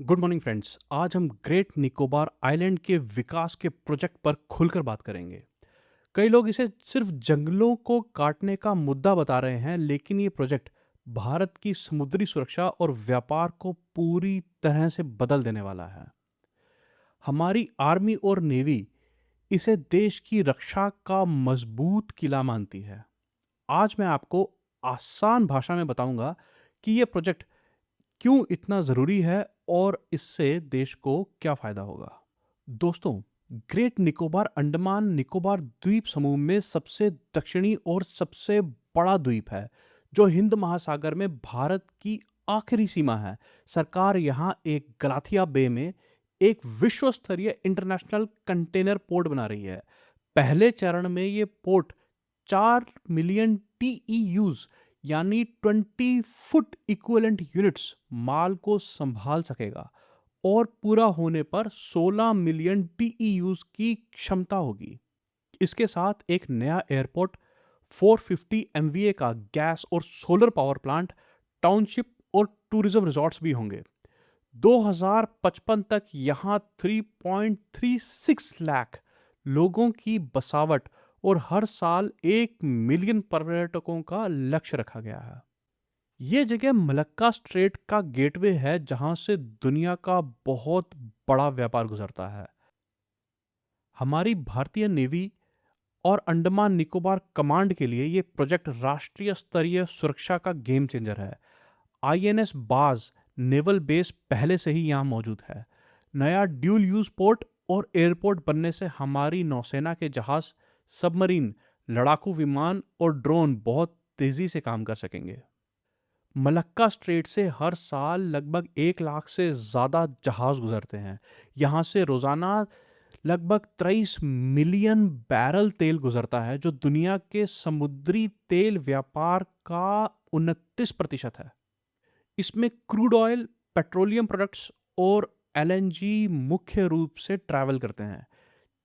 Good morning friends. आज हम great Nicobar island के विकास के प्रोजेक्ट पर खुलकर बात करेंगे। कई लोग इसे सिर्फ जंगलों को काटने का मुद्दा बता रहे हैं, लेकिन ये प्रोजेक्ट भारत की समुद्री सुरक्षा और व्यापार को पूरी तरह से बदल देने वाला है। हमारी आर्मी और नेवी इसे देश की रक्षा का मजबूत किला मानती है। आज मैं आपको आसान भाषा में बताऊंगा कि यह प्रोजेक्ट क्यों इतना ज़रूरी है और इससे देश को क्या फ़ायदा होगा। दोस्तों, ग्रेट निकोबार अंडमान निकोबार द्वीप समूह में सबसे दक्षिणी और सबसे बड़ा द्वीप है, जो हिंद महासागर में भारत की आखिरी सीमा है। सरकार यहाँ एक गलाथिया बे में एक विश्व स्तरीय इंटरनेशनल कंटेनर पोर्ट बना रही है। पहले चरण में ये पोर्ट 4 मिलियन टीईयूज यानी 20 फुट इक्विवेलेंट यूनिट्स माल को संभाल सकेगा और पूरा होने पर 16 मिलियन टीईयूज की क्षमता होगी। इसके साथ एक नया एयरपोर्ट, 450 एमवीए का गैस और सोलर पावर प्लांट, टाउनशिप और टूरिज्म रिजॉर्ट्स भी होंगे। 2055 तक यहां 3.36 लाख लोगों की बसावट और हर साल 1 मिलियन पर्यटकों का लक्ष्य रखा गया है। ये जगह मलक्का स्ट्रेट का गेटवे है, जहां से दुनिया का बहुत बड़ा व्यापार गुजरता है। हमारी भारतीय नेवी और अंडमान निकोबार कमांड के लिए ये प्रोजेक्ट राष्ट्रीय स्तरीय सुरक्षा का गेम चेंजर है। आईएनएस बाज नेवल बेस पहले से ही यहाँ मौजूद है। नया ड्यूल यूज पोर्ट और एयरपोर्ट बनने से हमारी नौसेना के जहाज, सबमरीन, लड़ाकू विमान और ड्रोन बहुत तेजी से काम कर सकेंगे। मलक्का स्ट्रेट से हर साल लगभग 1 लाख से ज़्यादा जहाज गुजरते हैं। यहाँ से रोज़ाना लगभग 23 मिलियन बैरल तेल गुजरता है, जो दुनिया के समुद्री तेल व्यापार का 29% है। इसमें क्रूड ऑयल, पेट्रोलियम प्रोडक्ट्स और एलएनजी मुख्य रूप से ट्रैवल करते हैं।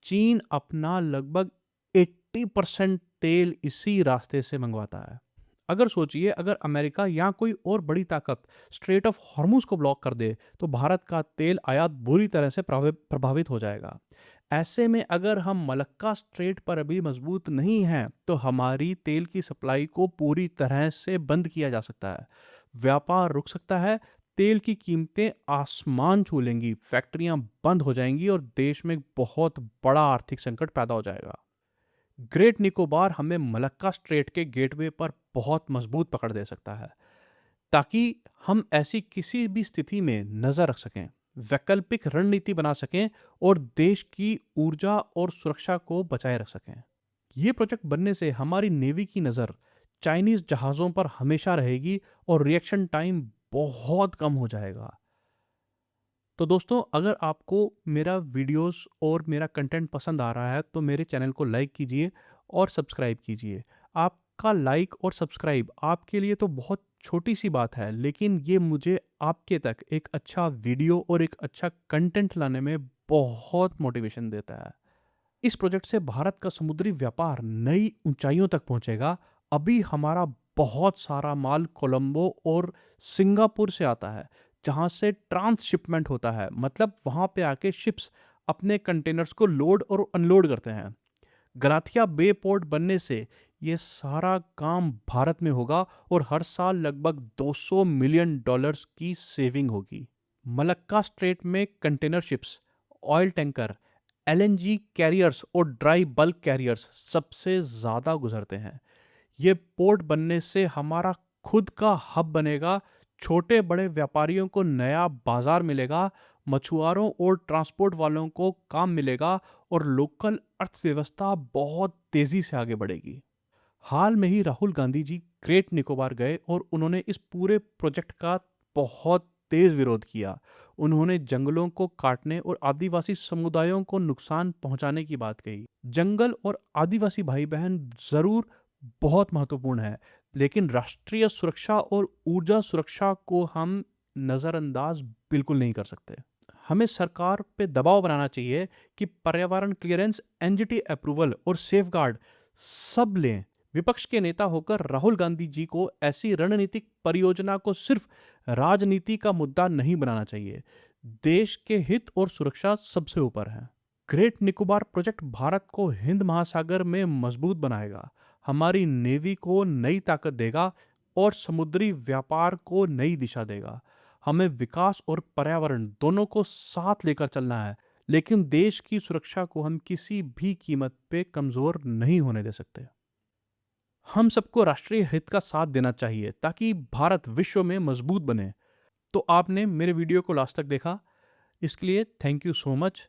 चीन अपना लगभग 80% तेल इसी रास्ते से मंगवाता है। अगर सोचिए, अगर अमेरिका या कोई और बड़ी ताकत स्ट्रेट ऑफ हॉर्मुज को ब्लॉक कर दे, तो भारत का तेल आयात बुरी तरह से प्रभावित हो जाएगा। ऐसे में अगर हम मलक्का स्ट्रेट पर अभी मजबूत नहीं हैं, तो हमारी तेल की सप्लाई को पूरी तरह से बंद किया जा सकता है। व्यापार रुक सकता है, तेल की कीमतें आसमान छू लेंगी, फैक्ट्रियां बंद हो जाएंगी और देश में बहुत बड़ा आर्थिक संकट पैदा हो जाएगा। ग्रेट निकोबार हमें मलक्का स्ट्रेट के गेटवे पर बहुत मजबूत पकड़ दे सकता है, ताकि हम ऐसी किसी भी स्थिति में नजर रख सकें, वैकल्पिक रणनीति बना सकें और देश की ऊर्जा और सुरक्षा को बचाए रख सकें। ये प्रोजेक्ट बनने से हमारी नेवी की नज़र चाइनीज जहाज़ों पर हमेशा रहेगी और रिएक्शन टाइम बहुत कम हो जाएगा। तो दोस्तों, अगर आपको मेरा वीडियोस और मेरा कंटेंट पसंद आ रहा है, तो मेरे चैनल को लाइक कीजिए और सब्सक्राइब कीजिए। आपका लाइक और सब्सक्राइब आपके लिए तो बहुत छोटी सी बात है, लेकिन ये मुझे आपके तक एक अच्छा वीडियो और एक अच्छा कंटेंट लाने में बहुत मोटिवेशन देता है। इस प्रोजेक्ट से भारत का समुद्री व्यापार नई ऊंचाइयों तक पहुंचेगा। अभी हमारा बहुत सारा माल कोलंबो और सिंगापुर से आता है, जहां से ट्रांसशिपमेंट होता है, मतलब वहां पे आके शिप्स अपने कंटेनर्स को लोड और अनलोड करते हैं। गलाथिया बे पोर्ट बनने से ये सारा काम भारत में होगा और हर साल लगभग 200 मिलियन डॉलर्स की सेविंग होगी। मलक्का स्ट्रेट में container ships, oil tanker, LNG carriers और ड्राई बल्क कैरियर्स सबसे ज़्यादा गुजरते हैं। ये पोर्ट बनने से हमारा खुद का हब बनेगा, छोटे बड़े व्यापारियों को नया बाजार मिलेगा, मछुआरों और ट्रांसपोर्ट वालों को काम मिलेगा और लोकल अर्थव्यवस्था बहुत तेज़ी से आगे बढ़ेगी। हाल में ही राहुल गांधी जी ग्रेट निकोबार गए और उन्होंने इस पूरे प्रोजेक्ट का बहुत तेज विरोध किया। उन्होंने जंगलों को काटने और आदिवासी समुदायों को नुकसान पहुंचाने की बात कही। जंगल और आदिवासी भाई बहन जरूर बहुत महत्वपूर्ण है, लेकिन राष्ट्रीय सुरक्षा और ऊर्जा सुरक्षा को हम नज़रअंदाज बिल्कुल नहीं कर सकते। हमें सरकार पे दबाव बनाना चाहिए कि पर्यावरण क्लियरेंस, एनजीटी अप्रूवल और सेफगार्ड सब लें। विपक्ष के नेता होकर राहुल गांधी जी को ऐसी रणनीतिक परियोजना को सिर्फ राजनीति का मुद्दा नहीं बनाना चाहिए। देश के हित और सुरक्षा सबसे ऊपर है। ग्रेट निकोबार प्रोजेक्ट भारत को हिंद महासागर में मजबूत बनाएगा, हमारी नेवी को नई ताकत देगा और समुद्री व्यापार को नई दिशा देगा। हमें विकास और पर्यावरण दोनों को साथ लेकर चलना है, लेकिन देश की सुरक्षा को हम किसी भी कीमत पे कमजोर नहीं होने दे सकते। हम सबको राष्ट्रीय हित का साथ देना चाहिए ताकि भारत विश्व में मजबूत बने। तो आपने मेरे वीडियो को लास्ट तक देखा, इसके लिए थैंक यू सो मच।